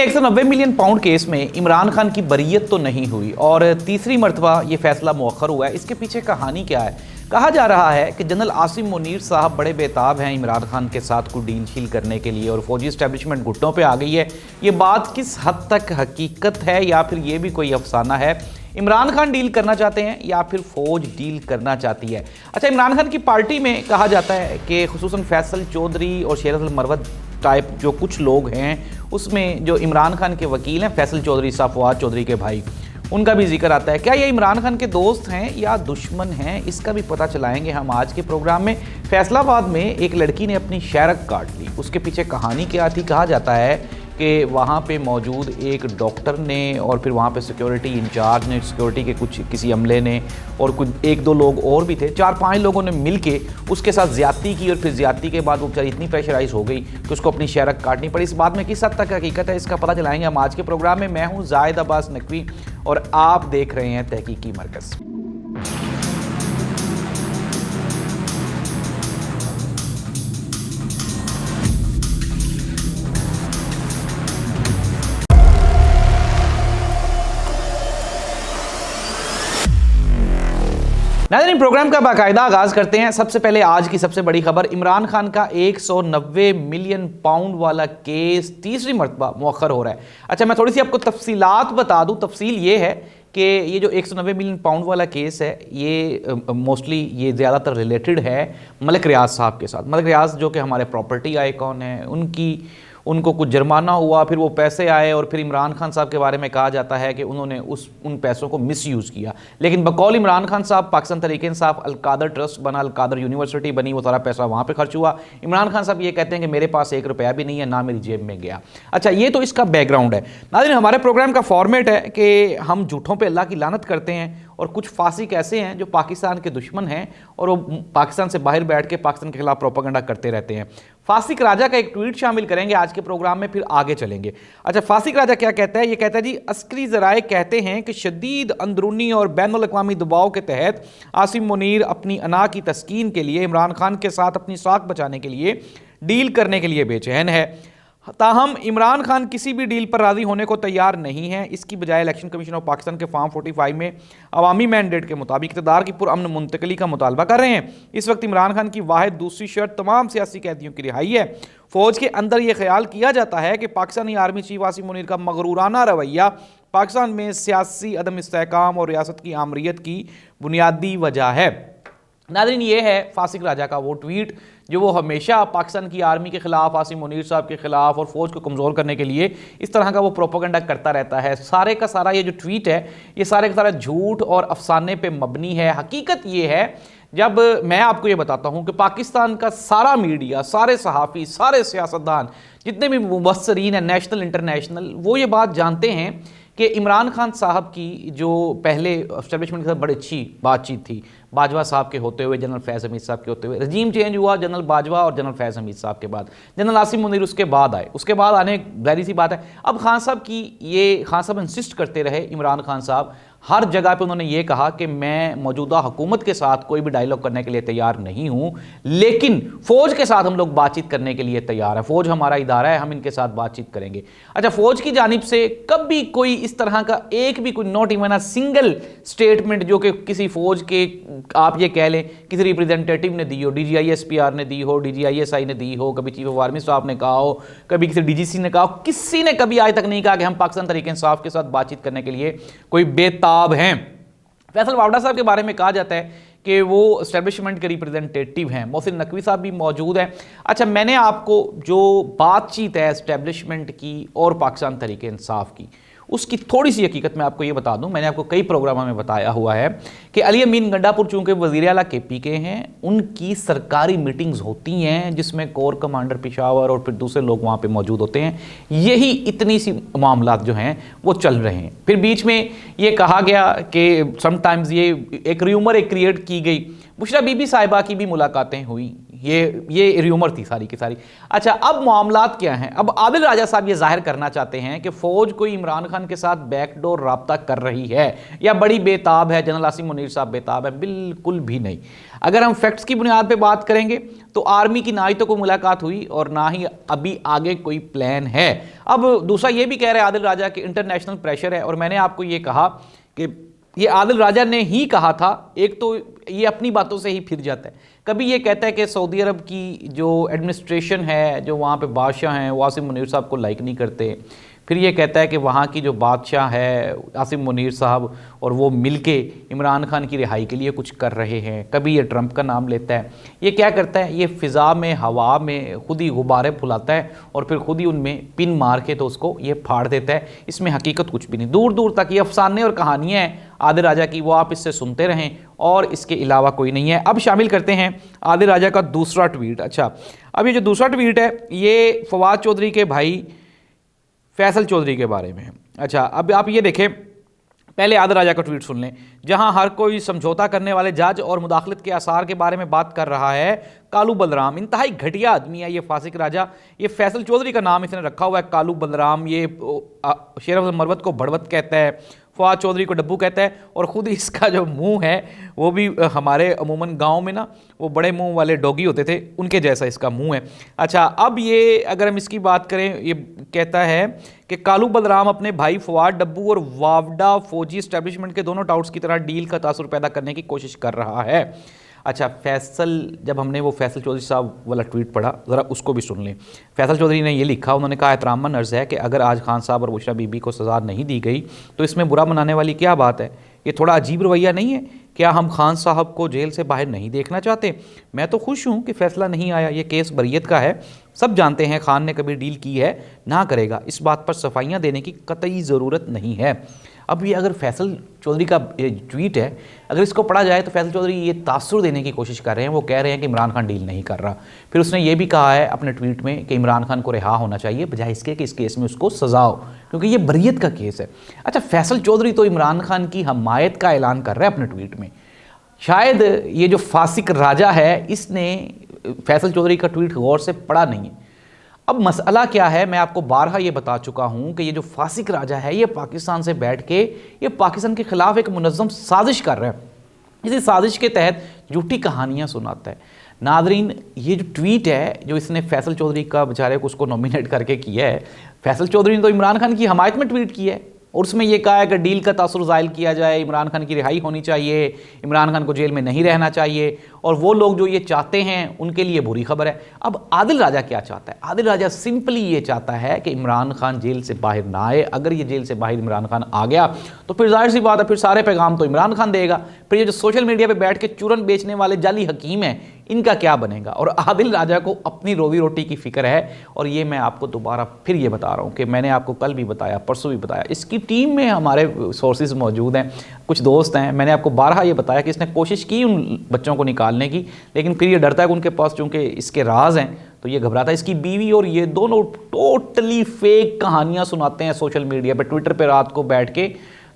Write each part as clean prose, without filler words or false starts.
190 million pound case में इमरान खान की बरीयत तो नहीं हुई और तीसरी मरतबा ये फैसला मुअख्खर हुआ है। इसके पीछे कहानी क्या है? कहा जा रहा है कि जनरल आसिम मुनीर साहब बड़े बेताब हैं इमरान खान के साथ कोई डील शील करने के लिए और फौजी एस्टेब्लिशमेंट घुटनों पे आ गई है। ये बात किस हद तक हकीकत है या फिर ये भी कोई अफसाना है? इमरान खान डील करना चाहते हैं या फिर फौज डील करना चाहती है? अच्छा, इमरान खान की पार्टी में कहा जाता है कि खुसूसन फैसल चौधरी और शेर अल मरवत टाइप जो कुछ लोग हैं, उसमें जो इमरान खान के वकील हैं फैसल चौधरी साहब, फवाद चौधरी के भाई, उनका भी जिक्र आता है। क्या ये इमरान खान के दोस्त हैं या दुश्मन हैं, इसका भी पता चलाएंगे हम आज के प्रोग्राम में। फैसलाबाद में एक लड़की ने अपनी शरक काट ली, उसके पीछे कहानी क्या थी? कहा जाता है कि वहाँ पे मौजूद एक डॉक्टर ने और फिर वहाँ पे सिक्योरिटी इंचार्ज ने, सिक्योरिटी के किसी अमले ने और कुछ एक दो लोग और भी थे, 4-5 लोगों ने मिलके उसके साथ ज़्यादती की और फिर ज़्यादती के बाद वो बेचारी इतनी प्रेशराइज हो गई कि उसको अपनी शरक काटनी पड़ी। इस बात में किस हद तक हकीकत है, इसका पता चलाएंगे हम आज के प्रोग्राम में। मैं हूँ जाहिद अब्बास नकवी और आप देख रहे हैं तहकीकी मरकज़। नाज़रीन, प्रोग्राम का बाकायदा आगाज करते हैं। सबसे पहले आज की सबसे बड़ी खबर, इमरान खान का 190 मिलियन पाउंड वाला केस तीसरी मरतबा मुअख्खर हो रहा है। अच्छा, मैं थोड़ी सी आपको तफसीलात बता दूं। तफसील ये है कि ये जो 190 मिलियन पाउंड वाला केस है, ये मोस्टली ये ज़्यादातर रिलेटेड है मलिक रियाज साहब के साथ। मलिक रियाज जो कि हमारे प्रॉपर्टी आइकॉन हैं, उनको कुछ जुर्माना हुआ, फिर वो पैसे आए और फिर इमरान खान साहब के बारे में कहा जाता है कि उन्होंने उन पैसों को मिसयूज़ किया। लेकिन बकौल इमरान खान साहब, पाकिस्तान तहरीक इंसाफ अलकादर ट्रस्ट बना, अलकादर यूनिवर्सिटी बनी, वो सारा पैसा वहाँ पे खर्च हुआ। इमरान खान साहब ये कहते हैं कि मेरे पास 1 रुपया भी नहीं है, ना मेरी जेब में गया। अच्छा, ये तो इसका बैकग्राउंड है। नाज़रीन, हमारे प्रोग्राम का फॉर्मेट है कि हम झूठों पर अल्लाह की लानत करते हैं और कुछ फासिक ऐसे हैं जो पाकिस्तान के दुश्मन हैं और वो पाकिस्तान से बाहर बैठ के पाकिस्तान के खिलाफ प्रोपेगेंडा करते रहते हैं। फासिक राजा का एक ट्वीट शामिल करेंगे आज के प्रोग्राम में, फिर आगे चलेंगे। अच्छा, फासिक राजा क्या कहता है? ये कहता है जी, अस्करी ज़राए कहते हैं कि शदीद अंदरूनी और बैनुल अक़वामी दबाव के तहत आसिम मुनीर अपनी अना की तस्कीन के लिए इमरान खान के साथ अपनी साख बचाने के लिए डील करने के लिए बेचैन है। ताहम इमरान खान किसी भी डील पर राज़ी होने को तैयार नहीं है। इसकी बजाय इलेक्शन कमीशन ऑफ पाकिस्तान के फॉर्म 45 में अवामी मैंडेट के मुताबिक इक़्तिदार की पुरअमन मुंतकली का मुतालबा कर रहे हैं। इस वक्त इमरान खान की वाहिद दूसरी शर्त तमाम सियासी कैदियों की रिहाई है। फ़ौज के अंदर यह ख्याल किया जाता है कि पाकिस्तानी आर्मी चीफ आसिम मुनीर का मगरूराना रवैया पाकिस्तान में सियासी अदम इस्तेहकाम और रियासत की आमरीत की बुनियादी वजह है। नाज़रीन, ये है फासिक राजा का वो ट्वीट जो वो हमेशा पाकिस्तान की आर्मी के ख़िलाफ़, आसिम मुनीर साहब के ख़िलाफ़ और फ़ौज को कमज़ोर करने के लिए इस तरह का वो प्रोपेगेंडा करता रहता है। सारे का सारा ये जो ट्वीट है, ये सारे का सारा झूठ और अफसाने पे मबनी है। हकीकत ये है, जब मैं आपको ये बताता हूँ कि पाकिस्तान का सारा मीडिया, सारे सहाफ़ी, सारे सियासतदान, जितने भी मुबस्सरीन हैं नेशनल इंटरनेशनल, वो ये बात जानते हैं कि इमरान खान साहब की जो पहले एस्टेब्लिशमेंट के साथ बड़ी अच्छी बातचीत थी, बाजवा साहब के होते हुए, जनरल फैज़ हमीद साहब के होते हुए, रजीम चेंज हुआ जनरल बाजवा और जनरल फैज़ हमीद साहब के बाद, जनरल आसिम मुनीर उसके बाद आए। उसके बाद आने जाहिर सी बात है, अब खान साहब इंसिस्ट करते रहे, इमरान खान साहब हर जगह पे उन्होंने ये कहा कि मैं मौजूदा हुकूमत के साथ कोई भी डायलॉग करने के लिए तैयार नहीं हूँ, लेकिन फ़ौज के साथ हम लोग बातचीत करने के लिए तैयार है। फ़ौज हमारा इदारा है, हम इनके साथ बातचीत करेंगे। अच्छा, फ़ौज की जानिब से कभी कोई इस तरह का एक भी कोई not even a single statement जो कि किसी फ़ौज के, आप ये कह लें किसी रिप्रेजेंटेटिव ने दी हो, DGI-SPR ने दी हो, DGI-SI ने दी हो, कभी चीफ ऑफ आर्मी स्टाफ ने कहा हो, कभी किसी DGC ने कहा हो, किसी ने कभी आज तक नहीं कहा कि हम पाकिस्तान तहरीक इंसाफ के साथ बातचीत करने के लिए कोई बेताब हैं। फैसल वावड़ा साहब के बारे में कहा जाता है कि वो एस्टेब्लिशमेंट के रिप्रेजेंटेटिव हैं। मोहसिन नकवी साहब भी मौजूद हैं। अच्छा, मैंने आपको जो बातचीत है एस्टेब्लिशमेंट की और पाकिस्तान तहरीक इंसाफ की, उसकी थोड़ी सी हकीकत मैं आपको ये बता दूं। मैंने आपको कई प्रोग्रामों में बताया हुआ है कि अली अमीन गंडापुर चूँकि वज़ीर आला KP के हैं, उनकी सरकारी मीटिंग्स होती हैं जिसमें कोर कमांडर पेशावर और फिर दूसरे लोग वहाँ पे मौजूद होते हैं। यही इतनी सी मामलात जो हैं वो चल रहे हैं। फिर बीच में ये कहा गया कि समटाइम्स ये एक र्यूमर क्रिएट की गई बुशरा बीबी साहिबा की भी मुलाकातें हुई, ये र्यूमर थी सारी की सारी। अच्छा, अब मामलात क्या हैं? अब आदिल राजा साहब ये जाहिर करना चाहते हैं कि फौज कोई इमरान खान के साथ बैकडोर राब्ता कर रही है या बड़ी बेताब है, जनरल आसिम मुनीर साहब बेताब है। बिल्कुल भी नहीं। अगर हम फैक्ट्स की बुनियाद पे बात करेंगे तो आर्मी की ना ही तो कोई मुलाकात हुई और ना ही अभी आगे कोई प्लान है। अब दूसरा ये भी कह रहे हैं आदिल राजा कि इंटरनेशनल प्रेशर है, और मैंने आपको ये कहा कि ये आदिल राजा ने ही कहा था। एक तो ये अपनी बातों से ही फिर जाता है। कभी ये कहता है कि सऊदी अरब की जो एडमिनिस्ट्रेशन है, जो वहाँ पे बादशाह हैं, वो आसिम मुनीर साहब को लाइक नहीं करते। फिर ये कहता है कि वहाँ की जो बादशाह है आसिम मुनीर साहब और वो मिलके इमरान खान की रिहाई के लिए कुछ कर रहे हैं। कभी ये ट्रंप का नाम लेता है। ये क्या करता है? ये फ़िज़ा में, हवा में खुद ही गुब्बारे फुलाता है और फिर खुद ही उनमें पिन मार के तो उसको ये फाड़ देता है। इसमें हकीकत कुछ भी नहीं। दूर दूर तक ये अफसाने और कहानियाँ हैं आदिल राजा की, वो आप इससे सुनते रहें और इसके अलावा कोई नहीं है। अब शामिल करते हैं आदिल राजा का दूसरा ट्वीट। अच्छा, अब ये जो दूसरा ट्वीट है ये फवाद चौधरी के भाई फैसल चौधरी के बारे में है। अच्छा, अब आप ये देखें, पहले आदिल राजा का ट्वीट सुन लें, जहां हर कोई समझौता करने वाले जज और मुदाखलत के आसार के बारे में बात कर रहा है। कालू बलराम इंतहाई घटिया आदमी है ये फासिक राजा। ये फैसल चौधरी का नाम इसने रखा हुआ है, कालू बलराम। ये शेर मरवत को बड़वत कहता है, फवाद चौधरी को डब्बू कहता है, और ख़ुद इसका जो मुंह है वो भी हमारे अमूमन गांव में ना वो बड़े मुंह वाले डॉगी होते थे, उनके जैसा इसका मुंह है। अच्छा, अब ये अगर हम इसकी बात करें, ये कहता है कि कालू बलराम अपने भाई फवाद डब्बू और वावडा फौजी इस्टेब्लिशमेंट के दोनों टाउट्स की तरह डील का तासुर पैदा करने की कोशिश कर रहा है। अच्छा, फैसल, जब हमने वो फैसल चौधरी साहब वाला ट्वीट पढ़ा, ज़रा उसको भी सुन लें। फैसल चौधरी ने ये लिखा, उन्होंने कहा, एहतरामन अर्ज़ है कि अगर आज खान साहब और बुशरा बीबी को सज़ा नहीं दी गई तो इसमें बुरा मनाने वाली क्या बात है? ये थोड़ा अजीब रवैया नहीं है? क्या हम खान साहब को जेल से बाहर नहीं देखना चाहते? मैं तो खुश हूँ कि फ़ैसला नहीं आया। ये केस बरियत का है। सब जानते हैं खान ने कभी डील की है, ना करेगा। इस बात पर सफाइयाँ देने की कतई ज़रूरत नहीं है। अब ये अगर फैसल चौधरी का ट्वीट है, अगर इसको पढ़ा जाए तो फैसल चौधरी ये तासुर देने की कोशिश कर रहे हैं। वो कह रहे हैं कि इमरान खान डील नहीं कर रहा। फिर उसने ये भी कहा है अपने ट्वीट में कि इमरान खान को रिहा होना चाहिए, बजाय इसके कि इस केस में उसको सज़ा हो, क्योंकि ये बरियत का केस है। अच्छा, फैसल चौधरी तो इमरान खान की हमायत का ऐलान कर रहा है अपने ट्वीट में। शायद ये जो फासिक राजा है इसने फैसल चौधरी का ट्वीट गौर से पढ़ा नहीं है। अब मसला क्या है, मैं आपको बारहा ये बता चुका हूँ कि ये जो फासिक राजा है ये पाकिस्तान से बैठ के ये पाकिस्तान के ख़िलाफ़ एक मुनज़्ज़म साजिश कर रहा है। इसी साजिश के तहत झूठी कहानियाँ सुनाता है। नादरीन, ये जो ट्वीट है जो इसने फैसल चौधरी का बेचारे को उसको नॉमिनेट करके किया है, फैसल चौधरी ने तो इमरान खान की हमायत में ट्वीट किया है और उसमें यह कहा है कि डील का तासुर ज़ायल किया जाए, इमरान खान की रिहाई होनी चाहिए, इमरान खान को जेल में नहीं रहना चाहिए, और वो लोग जो ये चाहते हैं उनके लिए बुरी खबर है। अब आदिल राजा क्या चाहता है? आदिल राजा सिंपली ये चाहता है कि इमरान खान जेल से बाहर ना आए। अगर ये जेल से बाहर इमरान खान आ गया तो फिर जाहिर सी बात है, फिर सारे पैगाम तो इमरान खान देगा। फिर ये जो सोशल मीडिया पर बैठ के चूरन बेचने वाले जाली हकीम हैं, इनका क्या बनेगा? और आदिल राजा को अपनी रोजी रोटी की फिक्र है। और ये मैं आपको दोबारा फिर ये बता रहा हूँ कि मैंने आपको कल भी बताया, परसों भी बताया, इसकी टीम में हमारे सोर्सेज मौजूद हैं, कुछ दोस्त हैं। मैंने आपको बारहा ये बताया कि इसने कोशिश की उन बच्चों को निकालने की, लेकिन फिर ये डरता है कि उनके पास चूँकि इसके राज हैं तो ये घबराता है। इसकी बीवी और ये दोनों टोटली फेक कहानियाँ सुनाते हैं सोशल मीडिया पर, ट्विटर पर रात को बैठ के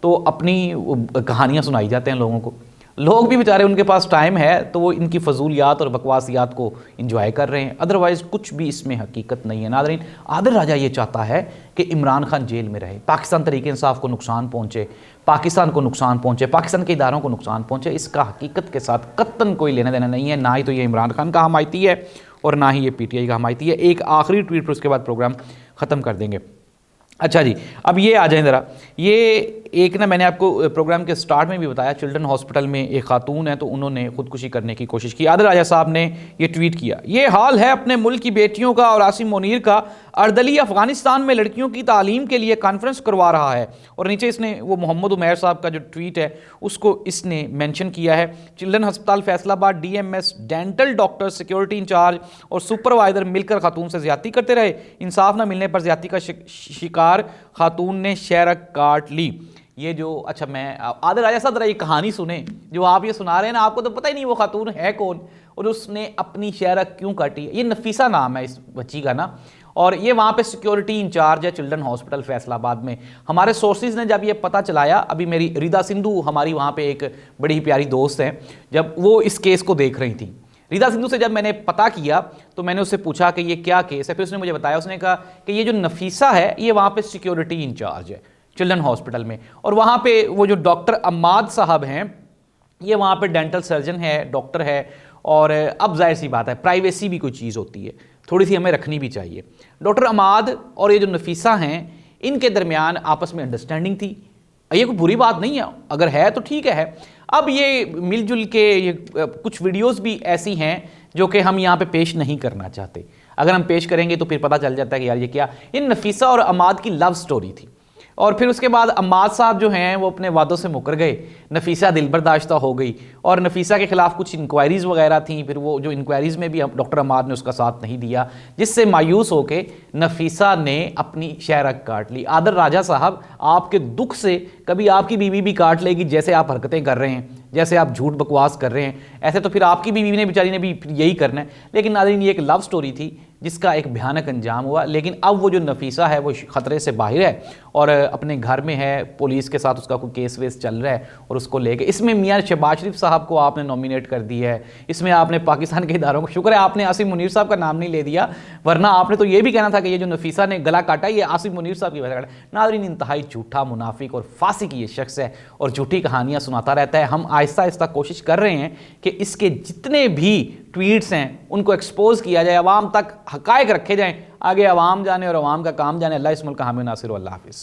तो अपनी कहानियाँ सुनाई जाते हैं लोगों को। लोग भी बेचारे, उनके पास टाइम है तो वो इनकी फजूलियात और बकवासियात को इंजॉय कर रहे हैं, अदरवाइज़ कुछ भी इसमें हकीकत नहीं है। नादरीन, आदिल राजा ये चाहता है कि इमरान खान जेल में रहे, पाकिस्तान तरीके इंसाफ को नुकसान पहुँचे, पाकिस्तान को नुकसान पहुँचे, पाकिस्तान के इदारों को नुकसान पहुँचे। इसका हकीकत के साथ कत्तन कोई लेना देना नहीं है। ना ही तो ये इमरान खान का हमायती है और ना ही ये PTI का हमायती है। एक आखिरी ट्वीट पर उसके बाद प्रोग्राम ख़त्म कर देंगे। अच्छा जी, अब ये आ जाए ज़रा, ये एक ना मैंने आपको प्रोग्राम के स्टार्ट में भी बताया, चिल्ड्रन हॉस्पिटल में एक खातून है तो उन्होंने खुदकुशी करने की कोशिश की। आदिल राजा साहब ने ये ट्वीट किया, ये हाल है अपने मुल्क की बेटियों का और आसिम मुनीर का। अर्दली अफ़गानिस्तान में लड़कियों की तालीम के लिए कॉन्फ्रेंस करवा रहा है। और नीचे इसने वो मोहम्मद उमैर साहब का जो ट्वीट है उसको इसने मेंशन किया है। चिल्ड्रन हस्पताल Faisalabad DMS dental doctor, security in charge और सुपरवाइज़र मिलकर खातून से ज़्यादती करते रहे। इंसाफ न मिलने पर ज़्यादती का शिकार खातून ने शहरक काट ली। ये जो, अच्छा मैं आदिल राजा साहब ज़रा ये कहानी सुने जो आप ये सुना रहे हैं ना, आपको तो पता ही नहीं वो खातून है कौन और उसने अपनी शहरक क्यों काटी है। ये नफीसा नाम है इस बच्ची का ना, और ये वहाँ पे सिक्योरिटी इंचार्ज है चिल्ड्रन हॉस्पिटल फैसलाबाद में। हमारे सोर्सेज ने जब ये पता चलाया, अभी मेरी रिदा सिंधु हमारी वहाँ पे एक बड़ी ही प्यारी दोस्त है, जब वो इस केस को देख रही थी, रिदा सिंधु से जब मैंने पता किया तो मैंने उससे पूछा कि ये क्या केस है। फिर उसने मुझे बताया, उसने कहा कि ये जो नफीसा है ये वहाँ पे सिक्योरिटी इंचार्ज है चिल्ड्रन हॉस्पिटल में, और वहाँ पे वो जो डॉक्टर अम्माद साहब हैं ये वहाँ पे डेंटल सर्जन है, डॉक्टर है, और अब जाहिर सी बात है प्राइवेसी भी कोई चीज़ होती है, थोड़ी सी हमें रखनी भी चाहिए। डॉक्टर अम्माद और ये जो नफीसा हैं इनके दरमियान आपस में अंडरस्टैंडिंग थी, ये कोई बुरी बात नहीं है, अगर है तो ठीक है। अब ये मिलजुल के ये कुछ वीडियोस भी ऐसी हैं जो कि हम यहाँ पे पेश नहीं करना चाहते, अगर हम पेश करेंगे तो फिर पता चल जाता है कि यार ये क्या, ये नफीसा और अम्माद की लव स्टोरी थी। और फिर उसके बाद अम्माद साहब जो हैं वो अपने वादों से मुकर गए, नफीसा दिल बर्दाश्ता हो गई, और नफीसा के खिलाफ कुछ इंक्वायरीज़ वगैरह थी, फिर वो जो इंक्वायरीज़ में भी डॉक्टर अम्माद ने उसका साथ नहीं दिया, जिससे मायूस होकर नफीसा ने अपनी शहरक काट ली। आदर राजा साहब, आपके दुख से कभी आपकी बीवी भी काट लेगी, जैसे आप हरकतें कर रहे हैं, जैसे आप झूठ बकवास कर रहे हैं, ऐसे तो फिर आपकी बीवी ने बेचारी ने भी यही करना है। लेकिन नाज़रीन, ये एक लव स्टोरी थी जिसका एक भयानक अंजाम हुआ, लेकिन अब वो जो नफीसा है वो ख़तरे से बाहर है और अपने घर में है, पुलिस के साथ उसका कोई केस वेस चल रहा है, और उसको लेके इसमें मियां शहबाज शरीफ साहब को आपने नॉमिनेट कर दिया है, इसमें आपने पाकिस्तान के इदारों को, शुक्र है आपने आसिम मुनीर साहब का नाम नहीं ले दिया, वरना आपने तो ये भी कहना था कि ये जो नफीसा ने गला काटा ये आसिम मुनीर साहब की वजह से काटा। नाज़रीन, इंतहाई झूठा, मुनाफिक और फासिक ये शख्स है और झूठी कहानियाँ सुनाता रहता है। हम आहिस्ता आहिस्ता कोशिश कर रहे हैं कि इसके जितने भी ट्वीट्स हैं उनको एक्सपोज किया जाए, अवाम तक हकायक रखे जाएं, आगे अवाम जाने और अवाम का काम जाने। अल्लाह इस मुल्क का हामी नासिर, अल्लाह हाफिज़।